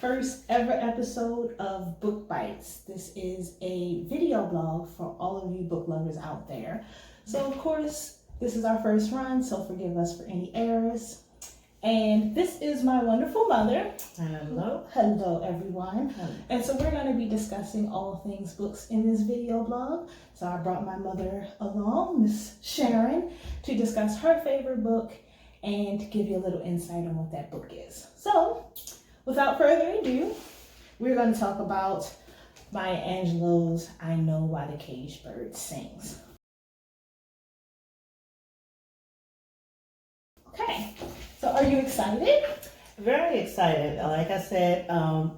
first ever episode of BookBites. This is a video blog for all of you book lovers out there. So of course, this is our first run, so forgive us for any errors. And this is my wonderful mother. Hello. Hello, everyone. Hello. And so we're going to be discussing all things books in this video blog. So I brought my mother along, Miss Sharon, to discuss her favorite book and give you a little insight on what that book is. So, without further ado, we're going to talk about Maya Angelou's I Know Why the Caged Bird Sings. Okay, so are you excited? Very excited. Like I said,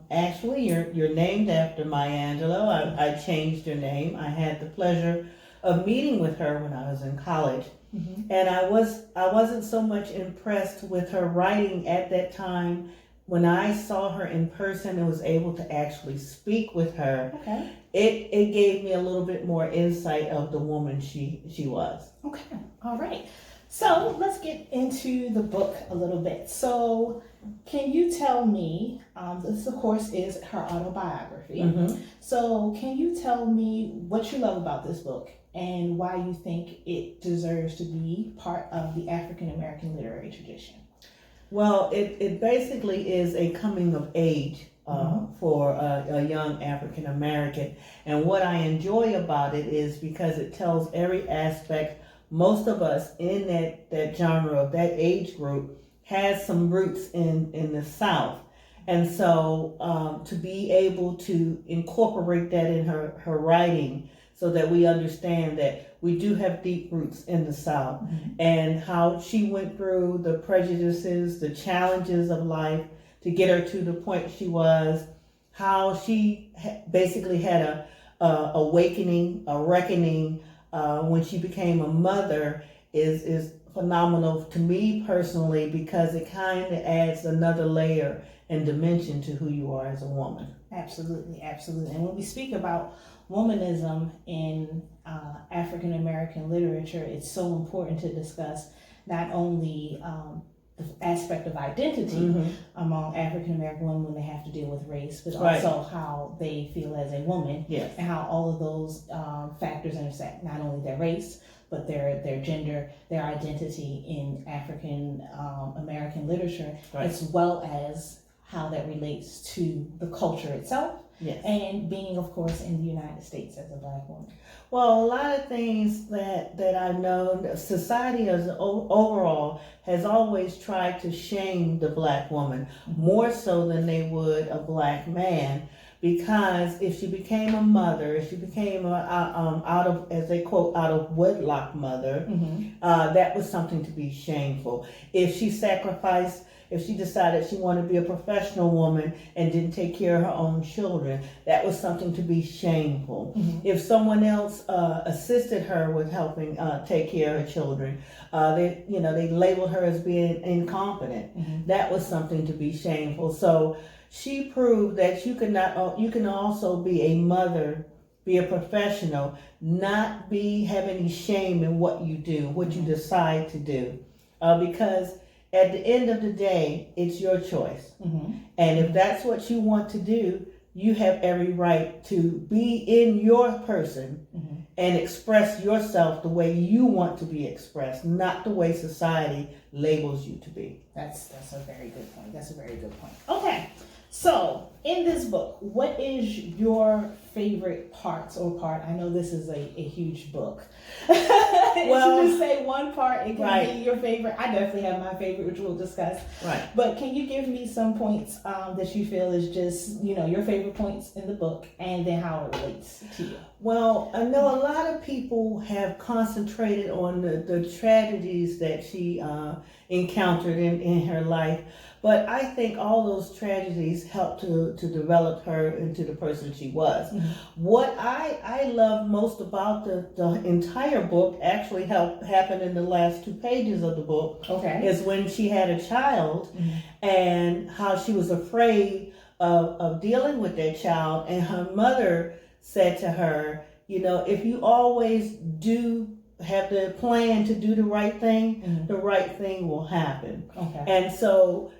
actually, you're named after Maya Angelou. I changed your name. I had the pleasure of meeting with her when I was in college. Mm-hmm. And I wasn't so much impressed with her writing at that time. When I saw her in person and was able to actually speak with her, okay, it gave me a little bit more insight of the woman she was. Okay, all right. So let's get into the book a little bit. So can you tell me, this of course is her autobiography. Mm-hmm. So can you tell me what you love about this book and why you think it deserves to be part of the African American literary tradition? Well, it basically is a coming of age for a young African American. And what I enjoy about it is because it tells every aspect. Most of us in that genre of that age group has some roots in the South. And so to be able to incorporate that in her writing so that we understand that we do have deep roots in the South, mm-hmm. and how she went through the prejudices, the challenges of life to get her to the point she was, how she basically had a awakening, a reckoning, when she became a mother is phenomenal to me personally, because it kind of adds another layer and dimension to who you are as a woman. Absolutely, absolutely. And when we speak about womanism in African American literature, it's so important to discuss not only the aspect of identity, mm-hmm. among African American women when they have to deal with race, but right. also how they feel as a woman, yes. and how all of those factors intersect, not only their race, but their gender, their identity in African American literature, right. as well as how that relates to the culture itself, yes. and being, of course, in the United States as a Black woman. Well, a lot of things that I know, society as overall has always tried to shame the Black woman, mm-hmm. more so than they would a Black man, because if she became a mother, if she became out of, as they quote, out of wedlock mother, mm-hmm. That was something to be shameful. If she sacrificed, if she decided she wanted to be a professional woman and didn't take care of her own children, that was something to be shameful. Mm-hmm. If someone else assisted her with helping take care of her children, they labeled her as being incompetent. Mm-hmm. That was something to be shameful. So she proved that you can also be a mother, be a professional, not have any shame in what you do, what mm-hmm. you decide to do, because at the end of the day, it's your choice. Mm-hmm. And if that's what you want to do, you have every right to be in your person, mm-hmm. and express yourself the way you want to be expressed, not the way society labels you to be. That's a very good point. That's a very good point. Okay. So, in this book, what is your favorite parts or part? I know this is a huge book. Well, to just say one part, it can right. be your favorite. I definitely have my favorite, which we'll discuss. Right. But can you give me some points that you feel is just, your favorite points in the book, and then how it relates to you? Well, I know a lot of people have concentrated on the tragedies that she encountered in her life. But I think all those tragedies helped to develop her into the person she was. Mm-hmm. What I love most about the entire book actually happened in the last 2 pages of the book. Okay. Is when she had a child, mm-hmm. and how she was afraid of dealing with that child. And her mother said to her, if you always do have the plan to do the right thing, mm-hmm. the right thing will happen. Okay. And so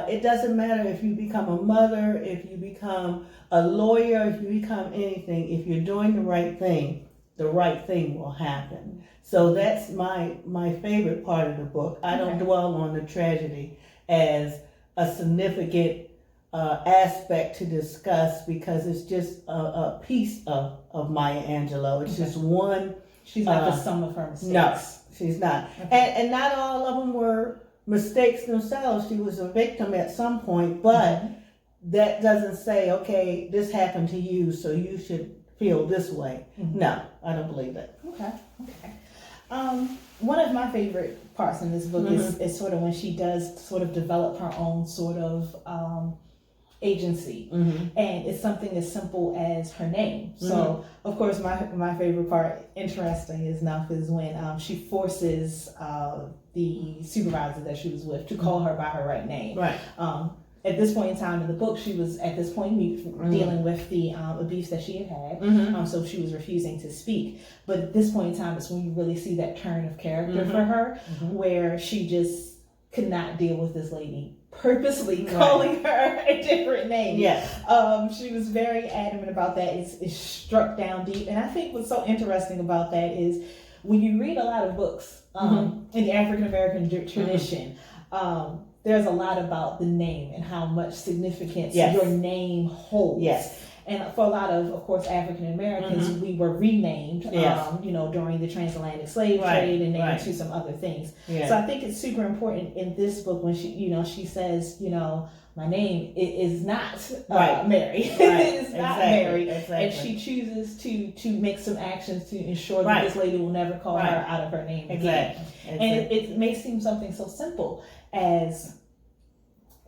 it doesn't matter if you become a mother, if you become a lawyer, if you become anything. If you're doing the right thing will happen. So that's my favorite part of the book. I don't dwell on the tragedy as a significant aspect to discuss, because it's just a piece of Maya Angelou. It's just one. She's not the sum of her mistakes. No, she's not. And not all of them were mistakes themselves. She was a victim at some point, but that doesn't say, okay, this happened to you, so you should feel this way. No, I don't believe that. Okay. One of my favorite parts in this book is sort of when she does sort of develop her own sort of agency, and it's something as simple as her name. So of course my favorite part, interesting enough, is when she forces the supervisor that she was with to call her by her right name. Right. At this point in time in the book, she was at this point dealing with the abuse that she had, so she was refusing to speak. But at this point in time is when you really see that turn of character for her, where she just could not deal with this lady purposely calling her a different name. Yes. She was very adamant about that. It's struck down deep. And I think what's so interesting about that is when you read a lot of books in the African American tradition, there's a lot about the name and how much significance your name holds. Yes. And for a lot of course, African Americans, we were renamed, during the transatlantic slave trade and named to some other things. So I think it's super important in this book when she says, my name is not Mary. It is not Mary. And she chooses to make some actions to ensure that this lady will never call her out of her name again. And it may seem something so simple as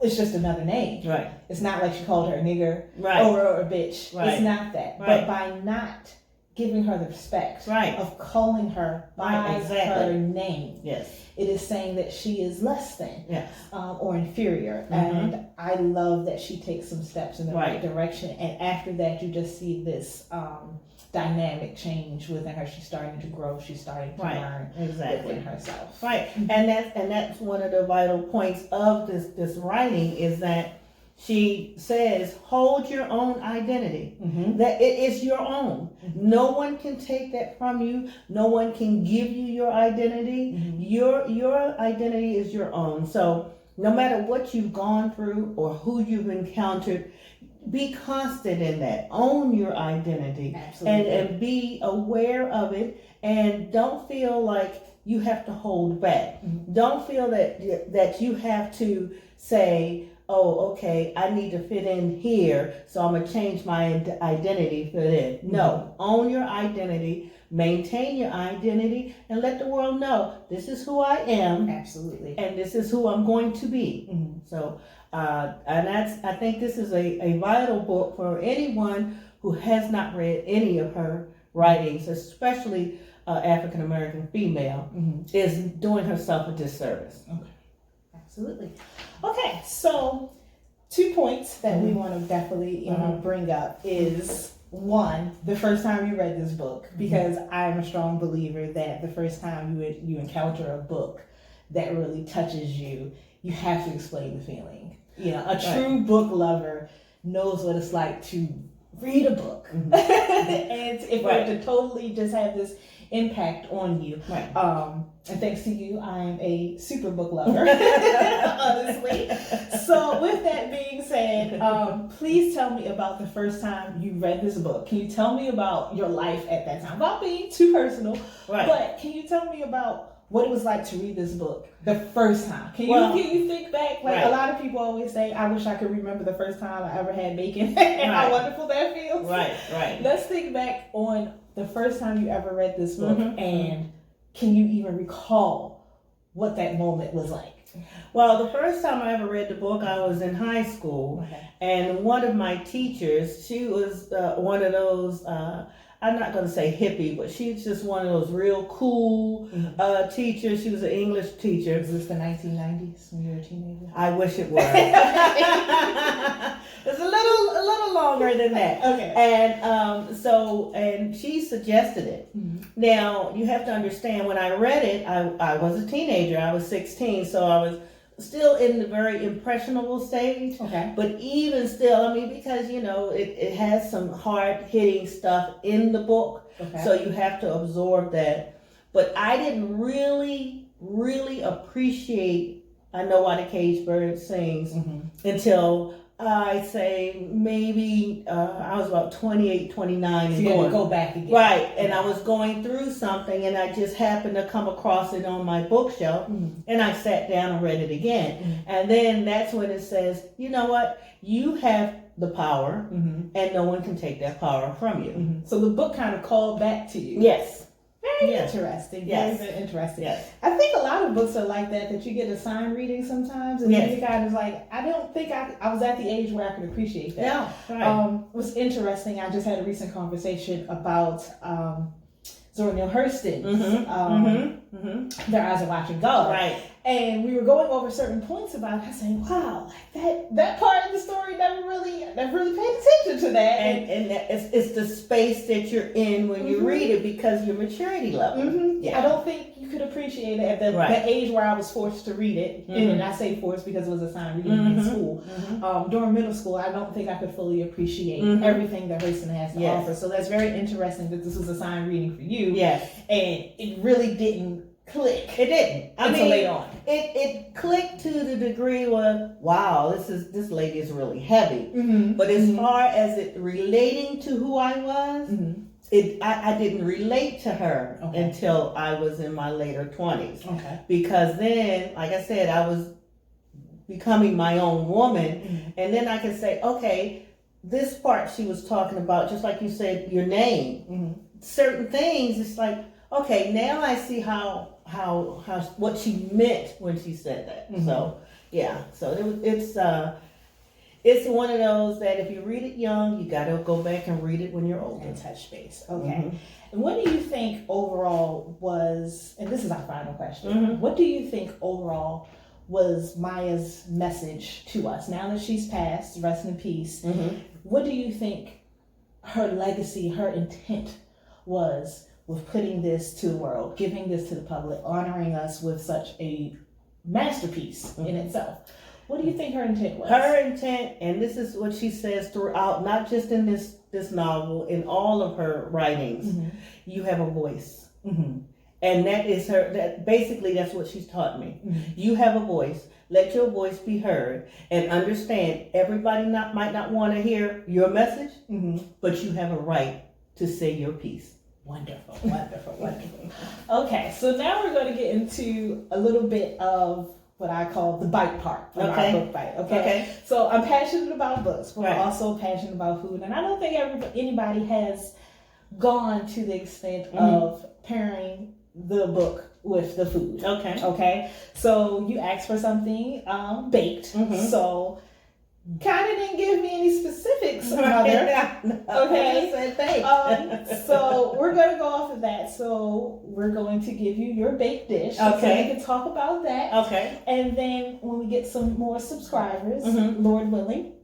it's just another name. Right. It's not like she called her a nigger or a bitch. Right. It's not that. But by not giving her the respect of calling her by her name, it is saying that she is less than or inferior. And I love that she takes some steps in the right direction. And after that, you just see this dynamic change within her. She's starting to grow. She's starting to learn within herself. And that's one of the vital points of this writing, is that she says, hold your own identity. That it is your own. No one can take that from you. No one can give you your identity. Your identity is your own. So no matter what you've gone through or who you've encountered, be constant in that. Own your identity. And be aware of it, and don't feel like you have to hold back. Don't feel that you have to say, oh, okay, I need to fit in here, so I'm going to change my identity for this. No, own your identity, maintain your identity, and let the world know this is who I am. Absolutely. And this is who I'm going to be. So, I think this is a vital book for anyone who has not read any of her writings, especially African American female, is doing herself a disservice. Absolutely. Okay, so 2 points that we want to definitely bring up is, one, the first time you read this book, because I'm a strong believer that the first time you encounter a book that really touches you, you have to explain the feeling. A true book lover knows what it's like to read a book and if it to totally just have this impact on you. And thanks to you, I'm a super book lover, honestly. So with that being said, please tell me about the first time you read this book. Can you tell me about your life at that time? Without being too personal, but can you tell me about what it was like to read this book the first time? Can you think back? Like a lot of people always say, I wish I could remember the first time I ever had bacon and how wonderful that feels. Let's think back on the first time you ever read this book, and can you even recall what that moment was like? Well, the first time I ever read the book, I was in high school, and one of my teachers, she was one of those, I'm not going to say hippie, but she's just one of those real cool teachers. She was an English teacher. Is this the 1990s when you were a teenager? I wish it were. It's a little longer than that. And she suggested it. Now, you have to understand, when I read it, I was a teenager. I was 16, so I was still in the very impressionable stage. Okay. But even still, I mean, because, it has some hard-hitting stuff in the book. Okay. So you have to absorb that. But I didn't really appreciate I Know Why the Caged Bird Sings until I say maybe I was about 28, 29. So you had to go back again. Right. And I was going through something and I just happened to come across it on my bookshelf and I sat down and read it again. And then that's when it says, you know what? You have the power and no one can take that power from you. So the book kind of called back to you. Yes. Very interesting. Very, very interesting. Yes. I think a lot of books are like that you get a sign reading sometimes, and then you kind of like, I don't think I was at the age where I could appreciate that. Yeah, right. What's interesting, I just had a recent conversation about Zora Neale Hurston's Their Eyes Are Watching God. Right. And we were going over certain points about her saying, wow, that part of the story never really paid attention to that. And it's the space that you're in when you read it because your maturity level. Yeah. I don't think you could appreciate it at the age where I was forced to read it. And I say forced because it was assigned reading in school. During middle school, I don't think I could fully appreciate everything that Hurston has to offer. So that's very interesting that this was assigned reading for you. Yes. And it really didn't click. It didn't. Until later on. It clicked to the degree where, wow, this lady is really heavy. But as far as it relating to who I was, I didn't relate to her until I was in my later 20s. Okay. Because then, like I said, I was becoming my own woman. And then I could say, okay, this part she was talking about, just like you said, your name. Certain things, it's like, okay, now I see how what she meant when she said that. So yeah, so it's one of those that if you read it young, you got to go back and read it when you're older. And touch base. Okay. And what do you think overall was? And this is our final question. What do you think overall was Maya's message to us now that she's passed? Rest in peace. What do you think her legacy, her intent was with putting this to the world, giving this to the public, honoring us with such a masterpiece in itself? What do you think her intent was? Her intent, and this is what she says throughout, not just in this novel, in all of her writings, you have a voice. And that is basically that's what she's taught me. You have a voice. Let your voice be heard and understand everybody might not want to hear your message, but you have a right to say your piece. Wonderful, wonderful, wonderful. Okay, so now we're going to get into a little bit of what I call the bite part of our book bite. Okay. So I'm passionate about books, but I'm also passionate about food, and I don't think anybody has gone to the extent of pairing the book with the food. Okay. So you asked for something baked. So kind of didn't give me any specifics, mother. Okay. So we're going to go off of that. So we're going to give you your baked dish. So we can talk about that. Okay. And then when we get some more subscribers, Lord willing,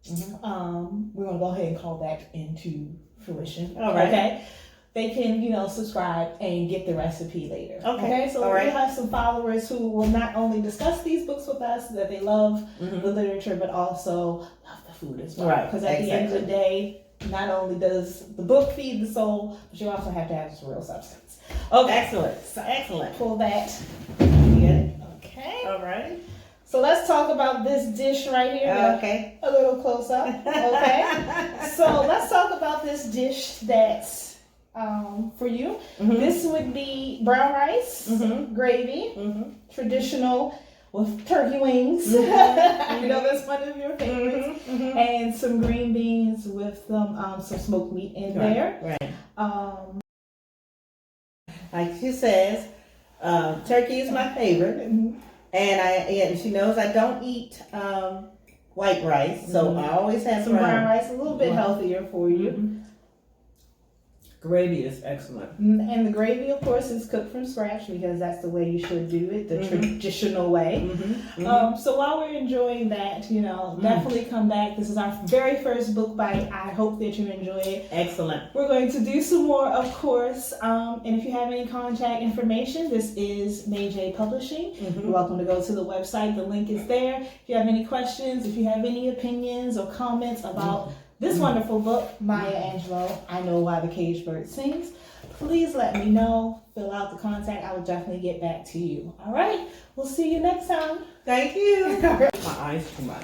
we're going to go ahead and call that into fruition. All right. Okay. They can, subscribe and get the recipe later. Okay. So we'll have some followers who will not only discuss these books with us, that they love the literature, but also love the food as well. Right. Because at the end of the day, not only does the book feed the soul, but you also have to have some real substance. Okay. Excellent. Excellent. Pull that. You get it? Okay. All right. So let's talk about this dish right here. Okay. A little close up. Okay. So let's talk about this dish that's for you. This would be brown rice, gravy, traditional with turkey wings. You know that's one of your favorites. And some green beans with some smoked meat in there. Right. Like she says, turkey is my favorite, and she knows I don't eat white rice, so I always have some brown rice, a little bit healthier for you. Gravy is excellent. And the gravy, of course, is cooked from scratch because that's the way you should do it, the traditional way. So while we're enjoying that, you know, definitely come back. This is our very first book bite. I hope that you enjoy it. Excellent. We're going to do some more, of course. And if you have any contact information, this is May J Publishing. You're welcome to go to the website. The link is there. If you have any questions, if you have any opinions or comments about this wonderful book, Maya Angelou, I Know Why the Caged Bird Sings, please let me know. Fill out the contact. I will definitely get back to you. All right. We'll see you next time. Thank you. My eyes too much.